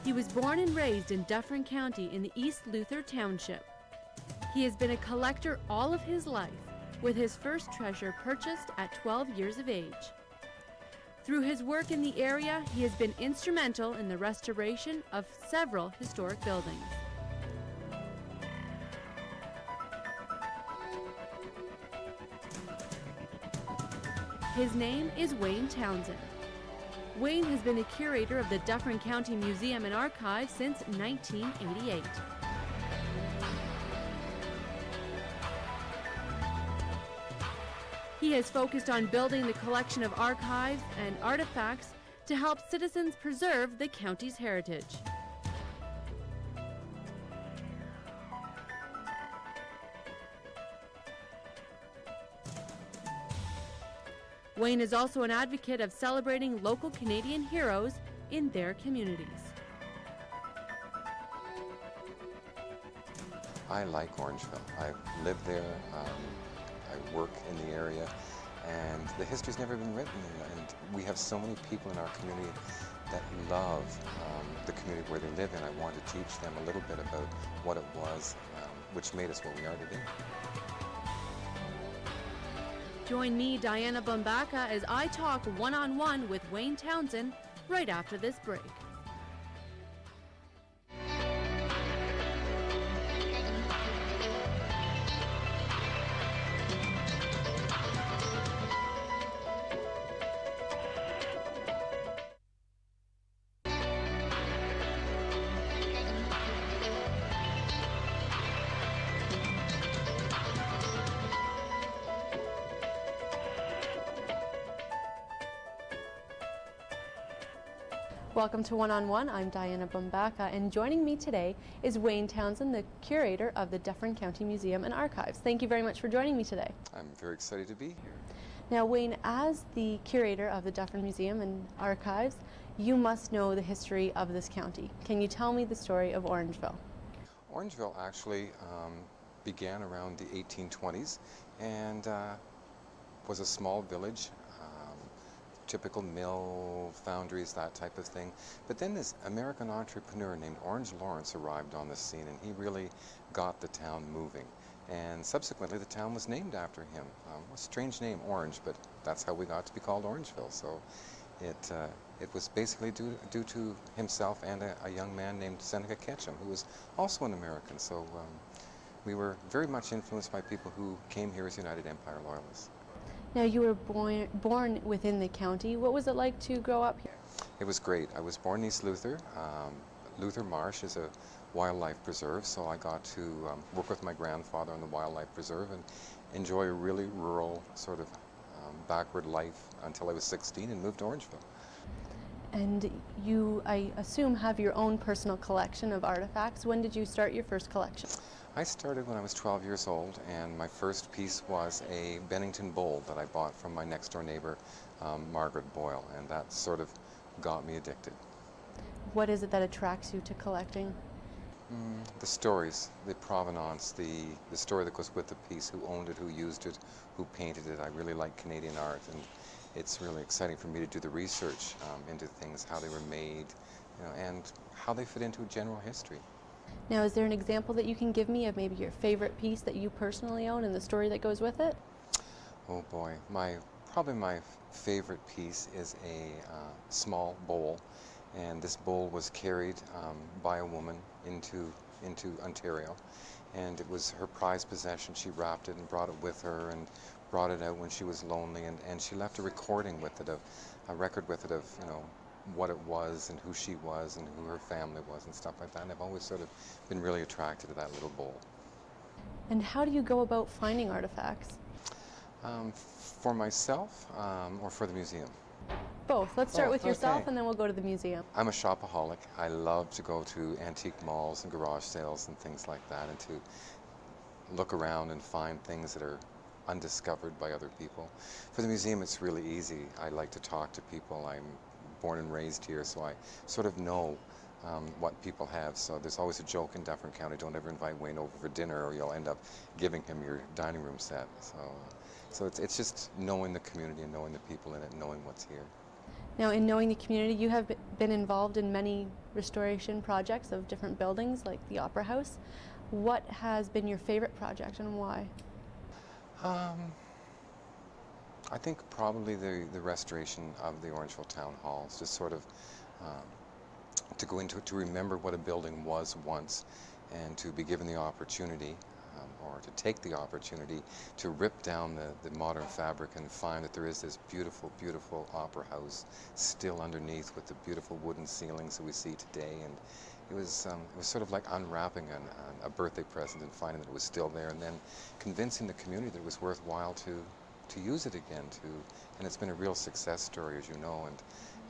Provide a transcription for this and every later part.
He was born and raised in Dufferin County in the East Luther Township. He has been a collector all of his life, with his first treasure purchased at 12 years of age. Through his work in the area, he has been instrumental in the restoration of several historic buildings. His name is Wayne Townsend. Wayne has been a curator of the Dufferin County Museum and Archives since 1988. He has focused on building the collection of archives and artifacts to help citizens preserve the county's heritage. Wayne is also an advocate of celebrating local Canadian heroes in their communities. I like Orangeville. I live there, I work in the area, and the history's never been written. And we have so many people in our community that love the community where they live in. I want to teach them a little bit about what it was, which made us what we are today. Join me, Diana Bumbaca, as I talk one-on-one with Wayne Townsend right after this break. Welcome to One-on-One. I'm Diana Bumbaca, and joining me today is Wayne Townsend, the curator of the Dufferin County Museum and Archives. Thank you very much for joining me today. I'm very excited to be here. Now, Wayne, as the curator of the Dufferin Museum and Archives, you must know the history of this county. Can you tell me the story of Orangeville? Orangeville actually began around the 1820s and was a small village. Typical mill, foundries, that type of thing. But then this American entrepreneur named Orange Lawrence arrived on the scene, and he really got the town moving. And subsequently, the town was named after him. A strange name, Orange, but that's how we got to be called Orangeville. So it was basically due to himself and a young man named Seneca Ketchum, who was also an American. So we were very much influenced by people who came here as United Empire Loyalists. Now, you were born within the county. What was it like to grow up here? It was great. I was born in East Luther. Luther Marsh is a wildlife preserve, so I got to work with my grandfather on the wildlife preserve and enjoy a really rural, sort of backward life until I was 16 and moved to Orangeville. And you, I assume, have your own personal collection of artifacts. When did you start your first collection? I started when I was 12 years old, and my first piece was a Bennington bowl that I bought from my next door neighbor, Margaret Boyle, and that sort of got me addicted. What is it that attracts you to collecting? The stories, the provenance, the story that goes with the piece, who owned it, who used it, who painted it. I really like Canadian art, and it's really exciting for me to do the research into things, how they were made, and how they fit into general history. Now, is there an example that you can give me of maybe your favorite piece that you personally own and the story that goes with it? Oh boy, probably my favorite piece is a small bowl, and this bowl was carried by a woman into Ontario, and it was her prized possession. She wrapped it and brought it with her and brought it out when she was lonely, and she left a recording with it, a record with it of what it was and who she was and who her family was and stuff like that. And I've always sort of been really attracted to that little bowl. And how do you go about finding artifacts? For myself or for the museum? Both. Let's start with yourself, and then we'll go to the museum. I'm a shopaholic. I love to go to antique malls and garage sales and things like that, and to look around and find things that are undiscovered by other people. For the museum, it's really easy. I like to talk to people. I'm born and raised here, so I sort of know what people have. So there's always a joke in Dufferin County: don't ever invite Wayne over for dinner, or you'll end up giving him your dining room set. So it's just knowing the community and knowing the people in it and knowing what's here. Now, in knowing the community, you have been involved in many restoration projects of different buildings, like the Opera House. What has been your favorite project and why? I think probably the restoration of the Orangeville Town Hall, just sort of to go into it, to remember what a building was once, and to be given the opportunity, or to take the opportunity to rip down the modern fabric and find that there is this beautiful, beautiful opera house still underneath with the beautiful wooden ceilings that we see today. And it was sort of like unwrapping a birthday present and finding that it was still there, and then convincing the community that it was worthwhile to use it again. And it's been a real success story, as you know, and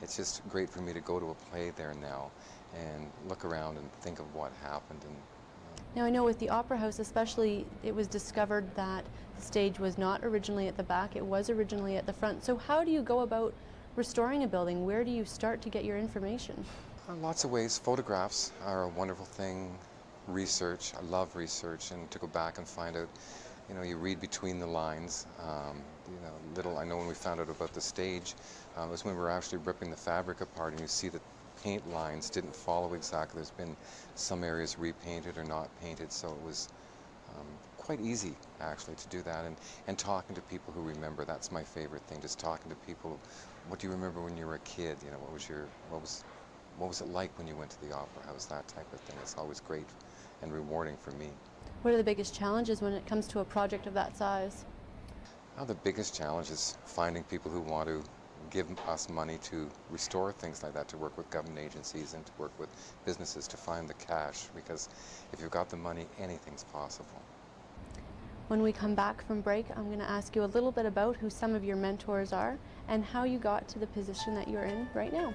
it's just great for me to go to a play there now and look around and think of what happened. And now, I know with the Opera House especially, it was discovered that the stage was not originally at the back, it was originally at the front. So how do you go about restoring a building? Where do you start to get your information? Lots of ways. Photographs are a wonderful thing. Research, I love research, and to go back and find out, you read between the lines. I know when we found out about the stage, it was when we were actually ripping the fabric apart, and you see that paint lines didn't follow exactly. There's been some areas repainted or not painted, so it was quite easy actually to do that. And talking to people who remember, that's my favorite thing, just talking to people. What do you remember when you were a kid? What was it like when you went to the Opera House? That type of thing. It's always great and rewarding for me. What are the biggest challenges when it comes to a project of that size? The biggest challenge is finding people who want to give us money to restore things like that, to work with government agencies and to work with businesses to find the cash, because if you've got the money, anything's possible. When we come back from break, I'm going to ask you a little bit about who some of your mentors are and how you got to the position that you're in right now.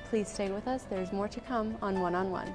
Please stay with us. There's more to come on One on One.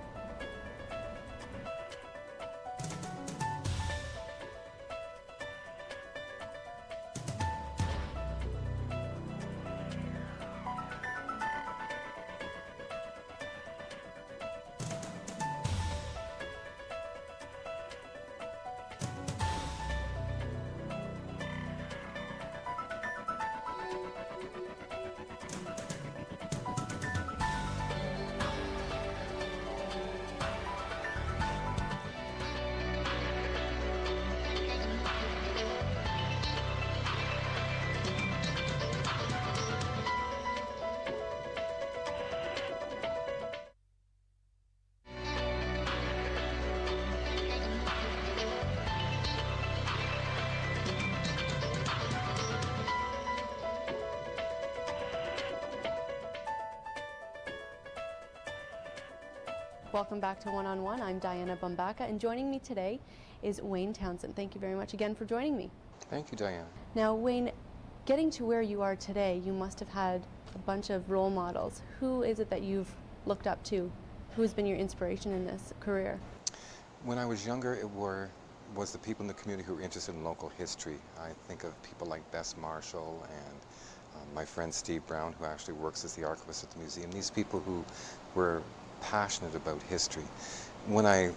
Welcome back to One on One. I'm Diana Bumbaca, and joining me today is Wayne Townsend. Thank you very much again for joining me. Thank you, Diana. Now, Wayne, getting to where you are today, you must have had a bunch of role models. Who is it that you've looked up to? Who's been your inspiration in this career? When I was younger, it was the people in the community who were interested in local history. I think of people like Bess Marshall and my friend Steve Brown, who actually works as the archivist at the museum. These people who were passionate about history. When I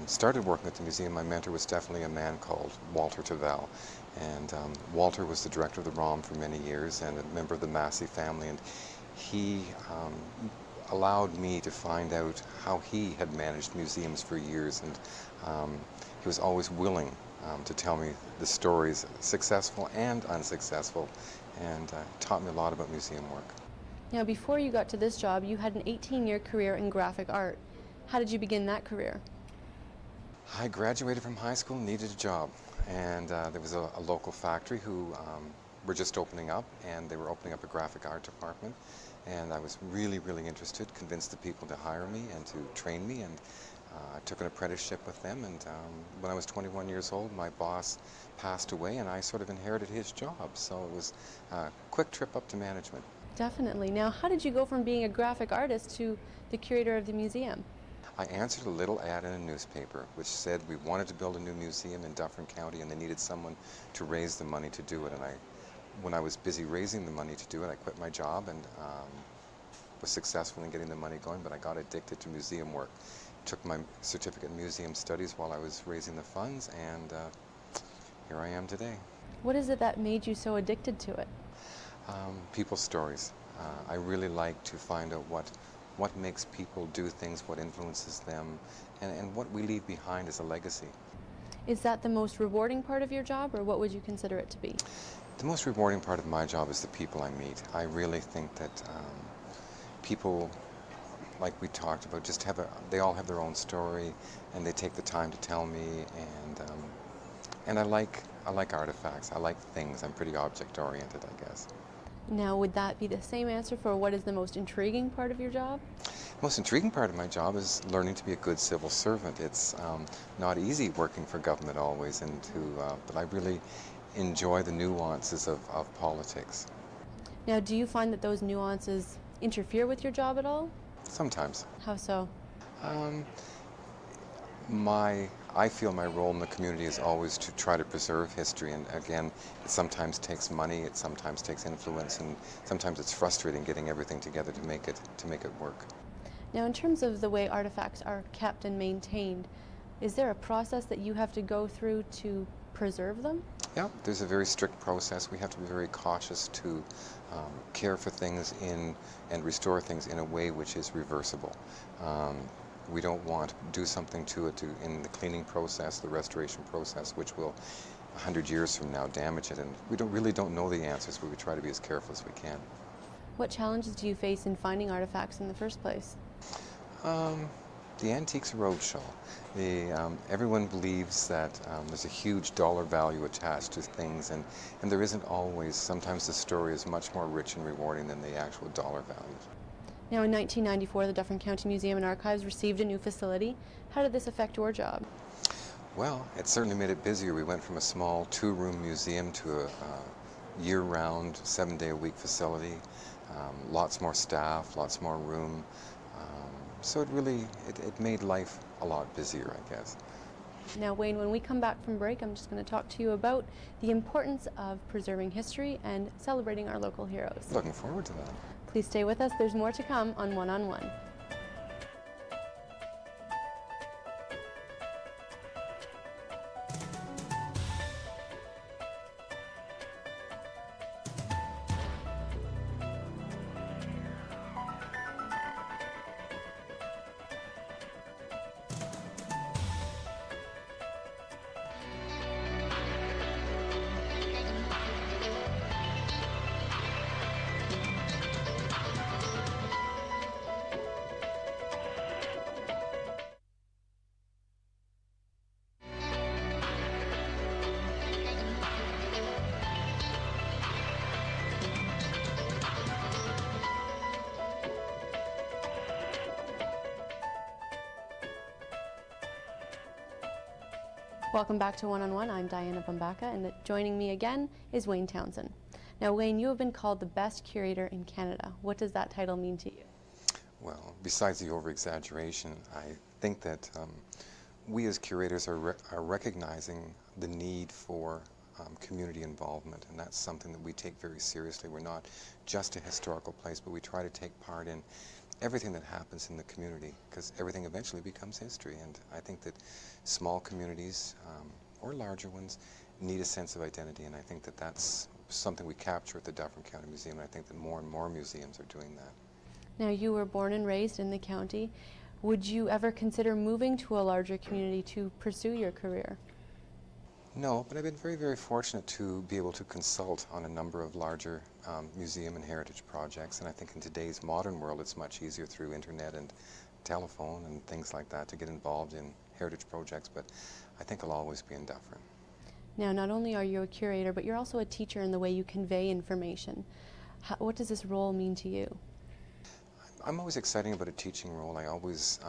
started working at the museum, my mentor was definitely a man called Walter Tavel. And Walter was the director of the ROM for many years and a member of the Massey family. And he allowed me to find out how he had managed museums for years. And he was always willing to tell me the stories, successful and unsuccessful, and taught me a lot about museum work. Now, before you got to this job, you had an 18-year career in graphic art. How did you begin that career? I graduated from high school, needed a job, and there was a local factory who were just opening up, and they were opening up a graphic art department, and I was really, really interested, convinced the people to hire me and to train me, and I took an apprenticeship with them, and when I was 21 years old, my boss passed away, and I sort of inherited his job, so it was a quick trip up to management. Definitely. Now, how did you go from being a graphic artist to the curator of the museum? I answered a little ad in a newspaper which said we wanted to build a new museum in Dufferin-Caledon and they needed someone to raise the money to do it. And when I was busy raising the money to do it, I quit my job and was successful in getting the money going, but I got addicted to museum work. Took my certificate in museum studies while I was raising the funds, and here I am today. What is it that made you so addicted to it? People's stories. I really like to find out what makes people do things, what influences them, and what we leave behind as a legacy. Is that the most rewarding part of your job, or what would you consider it to be? The most rewarding part of my job is the people I meet. I really think that people, like we talked about, they all have their own story, and they take the time to tell me, and I like artifacts. I like things. I'm pretty object-oriented, I guess. Now, would that be the same answer for what is the most intriguing part of your job? The most intriguing part of my job is learning to be a good civil servant. It's not easy working for government always, but I really enjoy the nuances of politics. Now, do you find that those nuances interfere with your job at all? Sometimes. How so? Um, I feel my role in the community is always to try to preserve history, and again, it sometimes takes money, it sometimes takes influence, and sometimes it's frustrating getting everything together to make it work. Now, in terms of the way artifacts are kept and maintained, is there a process that you have to go through to preserve them? Yeah, there's a very strict process. We have to be very cautious to care for things and restore things in a way which is reversible. We don't want to do something to it in the cleaning process, the restoration process, which will 100 years from now damage it. And we really don't know the answers, but we try to be as careful as we can. What challenges do you face in finding artifacts in the first place? The Antiques Roadshow. Everyone believes that there's a huge dollar value attached to things, and there isn't always. Sometimes the story is much more rich and rewarding than the actual dollar values. Now, in 1994, the Dufferin County Museum and Archives received a new facility. How did this affect your job? Well, it certainly made it busier. We went from a small 2-room museum to a year-round, 7-day-a-week facility. Lots more staff, lots more room. So it made life a lot busier, I guess. Now, Wayne, when we come back from break, I'm just going to talk to you about the importance of preserving history and celebrating our local heroes. Looking forward to that. Please stay with us. There's more to come on One on One. Welcome back to One on One. I'm Diana Bumbaca, and joining me again is Wayne Townsend. Now, Wayne, you have been called the best curator in Canada. What does that title mean to you? Well, besides the over-exaggeration, I think that we as curators are recognizing the need for community involvement, and that's something that we take very seriously. We're not just a historical place, but we try to take part in everything that happens in the community, because everything eventually becomes history. And I think that small communities or larger ones need a sense of identity, and I think that that's something we capture at the Dufferin County Museum, and I think that more and more museums are doing that. Now, you were born and raised in the county. Would you ever consider moving to a larger community to pursue your career? No, but I've been very, very fortunate to be able to consult on a number of larger museum and heritage projects, and I think in today's modern world it's much easier through internet and telephone and things like that to get involved in heritage projects, but I think I'll always be in Dufferin. Now, not only are you a curator, but you're also a teacher in the way you convey information. What does this role mean to you? I'm always excited about a teaching role. I always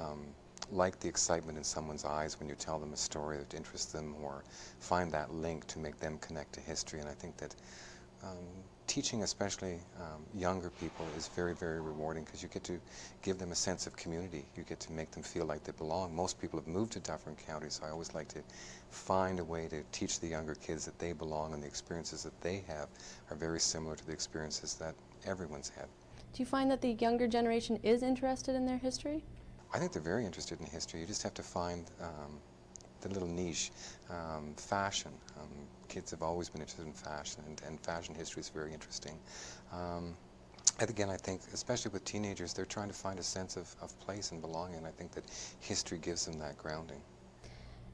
like the excitement in someone's eyes when you tell them a story that interests them or find that link to make them connect to history, and I think that teaching, especially younger people, is very, very rewarding because you get to give them a sense of community. You get to make them feel like they belong. Most people have moved to Dufferin County, so I always like to find a way to teach the younger kids that they belong, and the experiences that they have are very similar to the experiences that everyone's had. Do you find that the younger generation is interested in their history? I think they're very interested in history. You just have to find the little niche. Fashion. Kids have always been interested in fashion, and fashion history is very interesting. And again, I think, especially with teenagers, they're trying to find a sense of place and belonging, and I think that history gives them that grounding.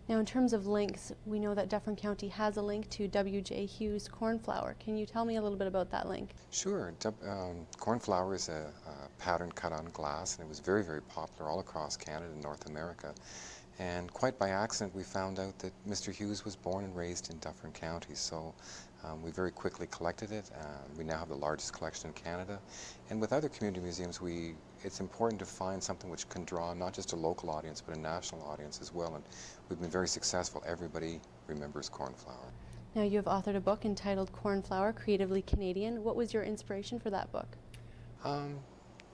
Now, in terms of links, we know that Dufferin County has a link to W.J. Hughes' cornflower. Can you tell me a little bit about that link? Sure. Cornflower is a pattern cut on glass, and it was very, very popular all across Canada and North America. And quite by accident, we found out that Mr. Hughes was born and raised in Dufferin County, so we very quickly collected it. We now have the largest collection in Canada. And with other community museums, it's important to find something which can draw not just a local audience, but a national audience as well. And we've been very successful. Everybody remembers cornflower. Now, you have authored a book entitled Cornflower, Creatively Canadian. What was your inspiration for that book?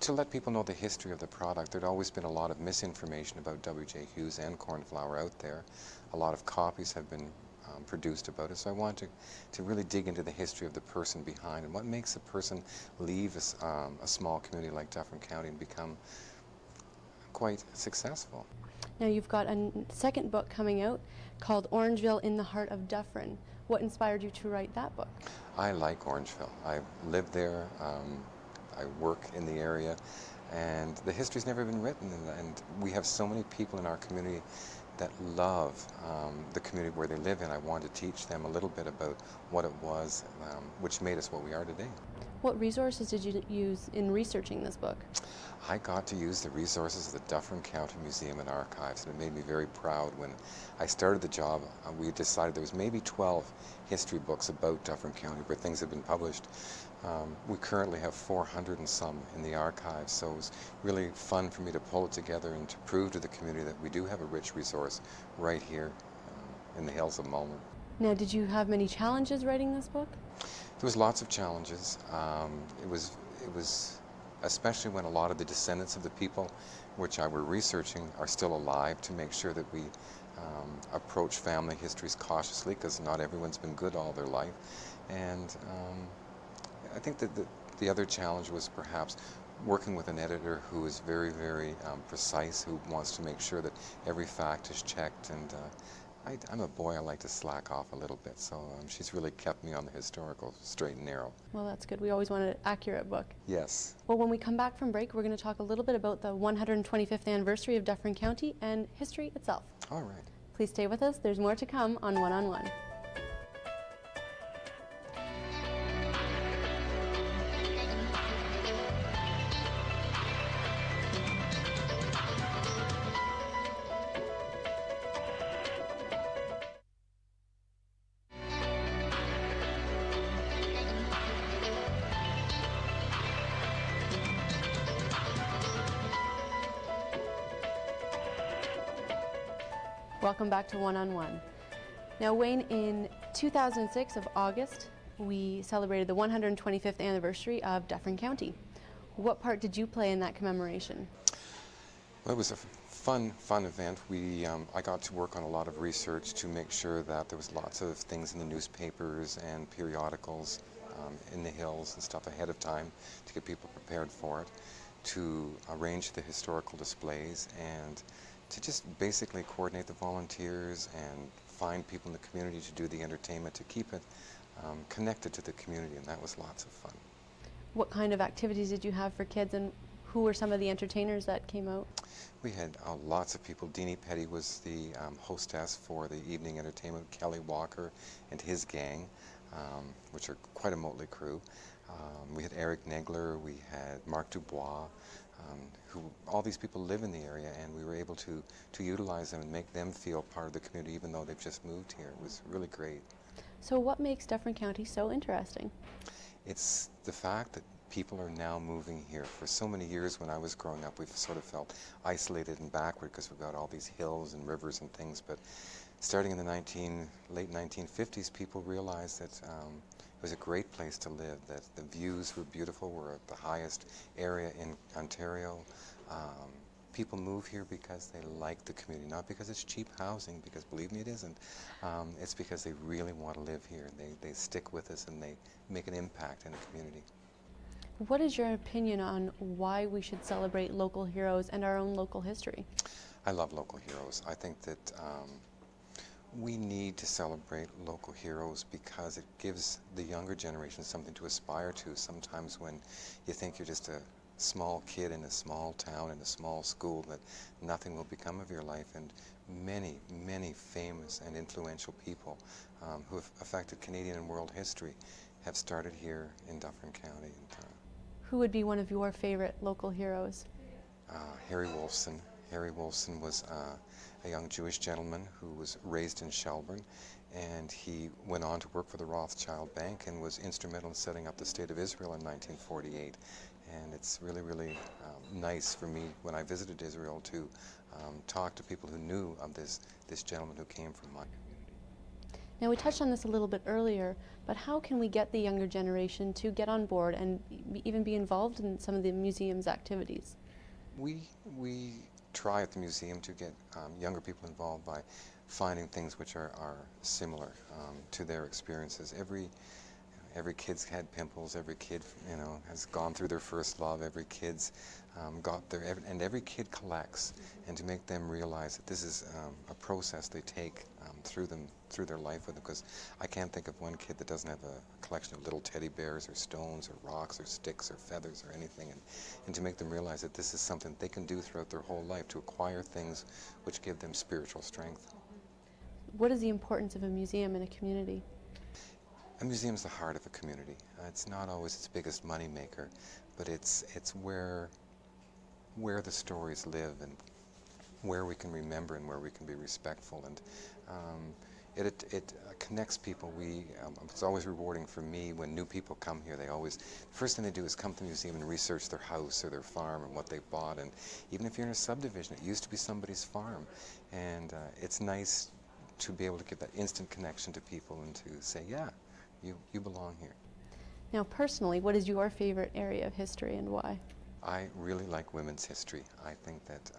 To let people know the history of the product. There'd always been a lot of misinformation about W.J. Hughes and cornflower out there. A lot of copies have been produced about it, so I wanted to really dig into the history of the person behind and what makes a person leave a small community like Dufferin County and become quite successful. Now, you've got a second book coming out called Orangeville in the Heart of Dufferin. What inspired you to write that book? I like Orangeville. I live there. I work in the area, and the history's never been written, and we have so many people in our community that love the community where they live in. I want to teach them a little bit about what it was which made us what we are today. What resources did you use in researching this book? I got to use the resources of the Dufferin County Museum and Archives, and it made me very proud. When I started the job, we decided there was maybe 12 history books about Dufferin County where things have been published. We currently have 400 and some in the archives, so it was really fun for me to pull it together and to prove to the community that we do have a rich resource right here in the hills of Mulner. Now, did you have many challenges writing this book? There was lots of challenges. It was especially when a lot of the descendants of the people which I were researching are still alive, to make sure that we approach family histories cautiously, because not everyone's been good all their life. And I think that the other challenge was perhaps working with an editor who is very, very precise, who wants to make sure that every fact is checked. And I'm a boy, I like to slack off a little bit, so she's really kept me on the historical straight and narrow. Well, that's good. We always want an accurate book. Yes. Well, when we come back from break, we're going to talk a little bit about the 125th anniversary of Dufferin County and history itself. All right. Please stay with us. There's more to come on One on One. Welcome back to One on One. Now, Wayne, in 2006 of August, we celebrated the 125th anniversary of Dufferin County. What part did you play in that commemoration? Well, it was a fun event. I got to work on a lot of research to make sure that there was lots of things in the newspapers and periodicals in the hills and stuff ahead of time to get people prepared for it, to arrange the historical displays, and to just basically coordinate the volunteers and find people in the community to do the entertainment, to keep it connected to the community, and that was lots of fun. What kind of activities did you have for kids, and who were some of the entertainers that came out? We had lots of people. Deanie Petty was the hostess for the evening entertainment, Kelly Walker and his gang, which are quite a motley crew. We had Eric Negler, we had Mark Dubois, all these people live in the area, and we were able to utilize them and make them feel part of the community even though they've just moved here. It was really great. So what makes Dufferin County so interesting? It's the fact that people are now moving here. For so many years when I was growing up, we've sort of felt isolated and backward because we've got all these hills and rivers and things, but starting in the late 1950s, people realized that it was a great place to live, that the views were beautiful. We're at the highest area in Ontario. People move here because they like the community, not because it's cheap housing, because believe me, it isn't. It's because they really want to live here. They stick with us and they make an impact in the community. What is your opinion on why we should celebrate local heroes and our own local history? I love local heroes. I think that We need to celebrate local heroes because it gives the younger generation something to aspire to. Sometimes when you think you're just a small kid in a small town, in a small school, that nothing will become of your life, and many, many famous and influential people who have affected Canadian and world history have started here in Dufferin County. And, Who would be one of your favorite local heroes? Harry Wolfson. Harry Wolfson was a young Jewish gentleman who was raised in Shelburne, and he went on to work for the Rothschild Bank and was instrumental in setting up the State of Israel in 1948. And it's really, really nice for me when I visited Israel to talk to people who knew of this gentleman who came from my community. Now, we touched on this a little bit earlier, but how can we get the younger generation to get on board and even be involved in some of the museum's activities? We try at the museum to get younger people involved by finding things which are similar to their experiences. Every kid's had pimples, every kid, has gone through their first love, every kid's and every kid collects, and to make them realize that this is a process they take through their life with them, because I can't think of one kid that doesn't have a collection of little teddy bears or stones or rocks or sticks or feathers or anything, and to make them realize that this is something they can do throughout their whole life to acquire things which give them spiritual strength. What is the importance of a museum in a community? A museum's the heart of a community. It's not always its biggest money maker, but it's where the stories live and where we can remember and where we can be respectful, and it connects people. It's always rewarding for me when new people come here. The first thing they do is come to the museum and research their house or their farm and what they bought, and even if you're in a subdivision, it used to be somebody's farm, and it's nice to be able to give that instant connection to people and to say, yeah, you belong here. Now, personally, what is your favorite area of history and why? I really like women's history. I think that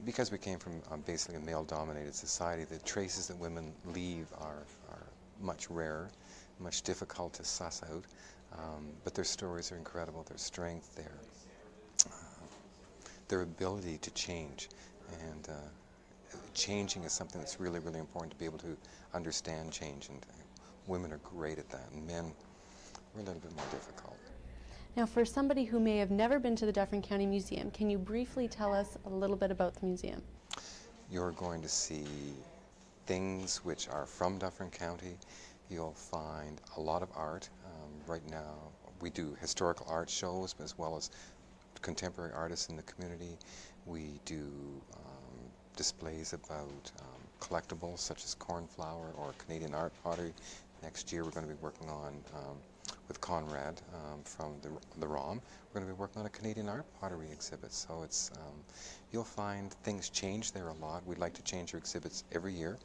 because we came from basically a male-dominated society, the traces that women leave are much rarer, much difficult to suss out, but their stories are incredible, their strength, their ability to change, and changing is something that's really, really important to be able to understand change, and women are great at that, and men are a little bit more difficult. Now, for somebody who may have never been to the Dufferin County Museum, can you briefly tell us a little bit about the museum? You're going to see things which are from Dufferin County. You'll find a lot of art. Right now, we do historical art shows, as well as contemporary artists in the community. We do displays about collectibles such as cornflower or Canadian art pottery. Next year we're going to be working on, with Conrad from the ROM, we're going to be working on a Canadian art pottery exhibit. So it's, you'll find things change there a lot. We'd like to change our exhibits every year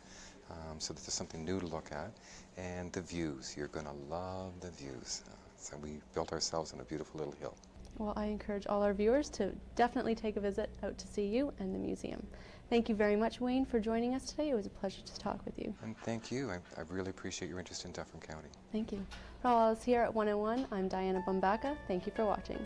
so that there's something new to look at. And the views, you're going to love the views. So we built ourselves on a beautiful little hill. Well, I encourage all our viewers to definitely take a visit out to see you and the museum. Thank you very much, Wayne, for joining us today. It was a pleasure to talk with you. And thank you. I really appreciate your interest in Dufferin County. Thank you. For all of us here at 101, I'm Diana Bumbaca. Thank you for watching.